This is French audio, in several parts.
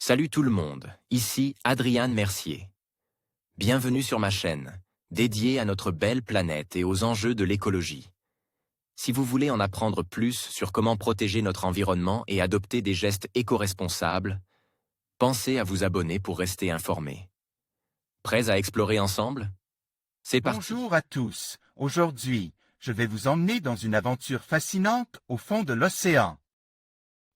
Salut tout le monde, ici Adrian Mercier. Bienvenue sur ma chaîne, dédiée à notre belle planète et aux enjeux de l'écologie. Si vous voulez en apprendre plus sur comment protéger notre environnement et adopter des gestes éco-responsables, pensez à vous abonner pour rester informé. Prêts à explorer ensemble? C'est parti. Bonjour à tous. Aujourd'hui, je vais vous emmener dans une aventure fascinante au fond de l'océan.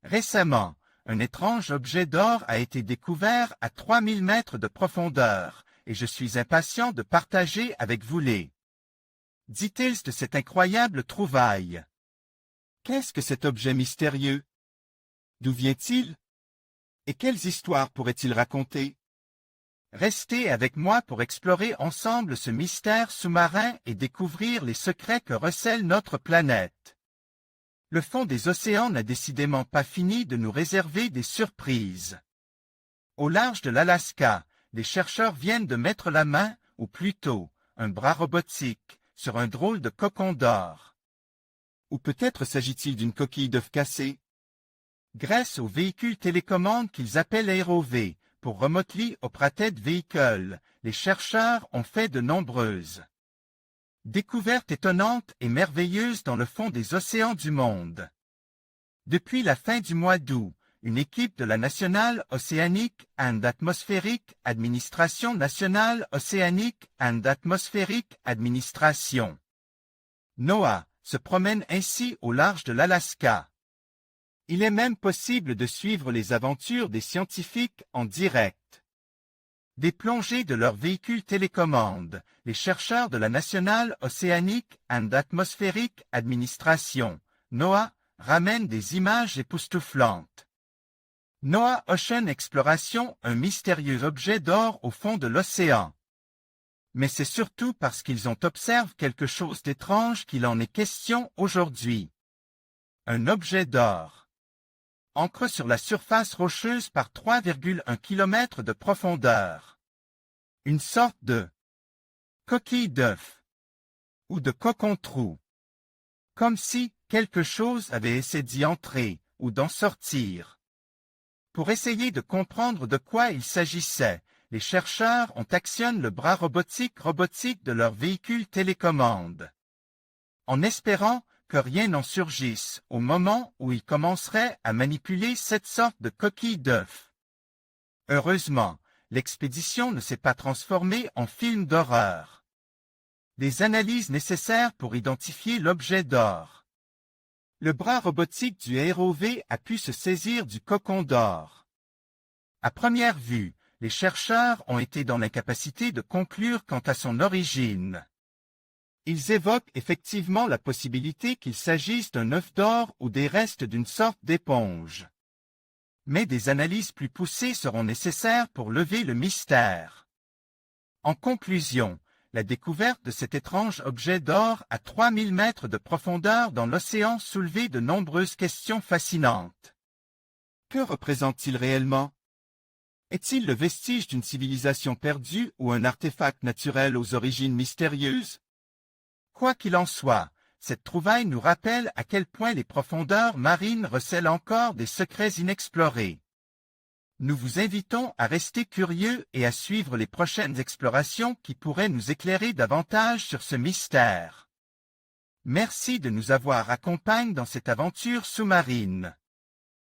Récemment, un étrange objet d'or a été découvert à 3000 mètres de profondeur, et je suis impatient de partager avec vous les details de cette incroyable trouvaille. Qu'est-ce que cet objet mystérieux? D'où vient-il? Et quelles histoires pourrait-il raconter? Restez avec moi pour explorer ensemble ce mystère sous-marin et découvrir les secrets que recèle notre planète. Le fond des océans n'a décidément pas fini de nous réserver des surprises. Au large de l'Alaska, les chercheurs viennent de mettre la main, ou plutôt, un bras robotique, sur un drôle de cocon d'or. Ou peut-être s'agit-il d'une coquille d'œuf cassée? Grâce au véhicule télécommande qu'ils appellent AeroV, pour Remotely Operated Vehicle, les chercheurs ont fait de nombreuses découvertes étonnantes et merveilleuses dans le fond des océans du monde. Depuis la fin du mois d'août, une équipe de la National Oceanic and Atmospheric Administration National Oceanic and Atmospheric Administration NOAA se promène ainsi au large de l'Alaska. Il est même possible de suivre les aventures des scientifiques en direct. Des plongées de leur véhicule télécommande, les chercheurs de la National Oceanic and Atmospheric Administration, NOAA, ramènent des images époustouflantes. NOAA Ocean Exploration, un mystérieux objet d'or au fond de l'océan. Mais c'est surtout parce qu'ils ont observé quelque chose d'étrange qu'il en est question aujourd'hui. Un objet d'or. Ancre sur la surface rocheuse par 3,1 km de profondeur. Une sorte de coquille d'œuf ou de cocon-trou. Comme si quelque chose avait essayé d'y entrer ou d'en sortir. Pour essayer de comprendre de quoi il s'agissait, les chercheurs ont actionné le bras robotique de leur véhicule télécommande. En espérant que rien n'en surgisse au moment où ils commenceraient à manipuler cette sorte de coquille d'œuf. Heureusement, l'expédition ne s'est pas transformée en film d'horreur. Des analyses nécessaires pour identifier l'objet d'or. Le bras robotique du AeroV a pu se saisir du cocon d'or. À première vue, les chercheurs ont été dans l'incapacité de conclure quant à son origine. Ils évoquent effectivement la possibilité qu'il s'agisse d'un œuf d'or ou des restes d'une sorte d'éponge. Mais des analyses plus poussées seront nécessaires pour lever le mystère. En conclusion, la découverte de cet étrange objet d'or à 3000 mètres de profondeur dans l'océan soulevait de nombreuses questions fascinantes. Que représente-t-il réellement? Est-il le vestige d'une civilisation perdue ou un artefact naturel aux origines mystérieuses? Quoi qu'il en soit, cette trouvaille nous rappelle à quel point les profondeurs marines recèlent encore des secrets inexplorés. Nous vous invitons à rester curieux et à suivre les prochaines explorations qui pourraient nous éclairer davantage sur ce mystère. Merci de nous avoir accompagnés dans cette aventure sous-marine.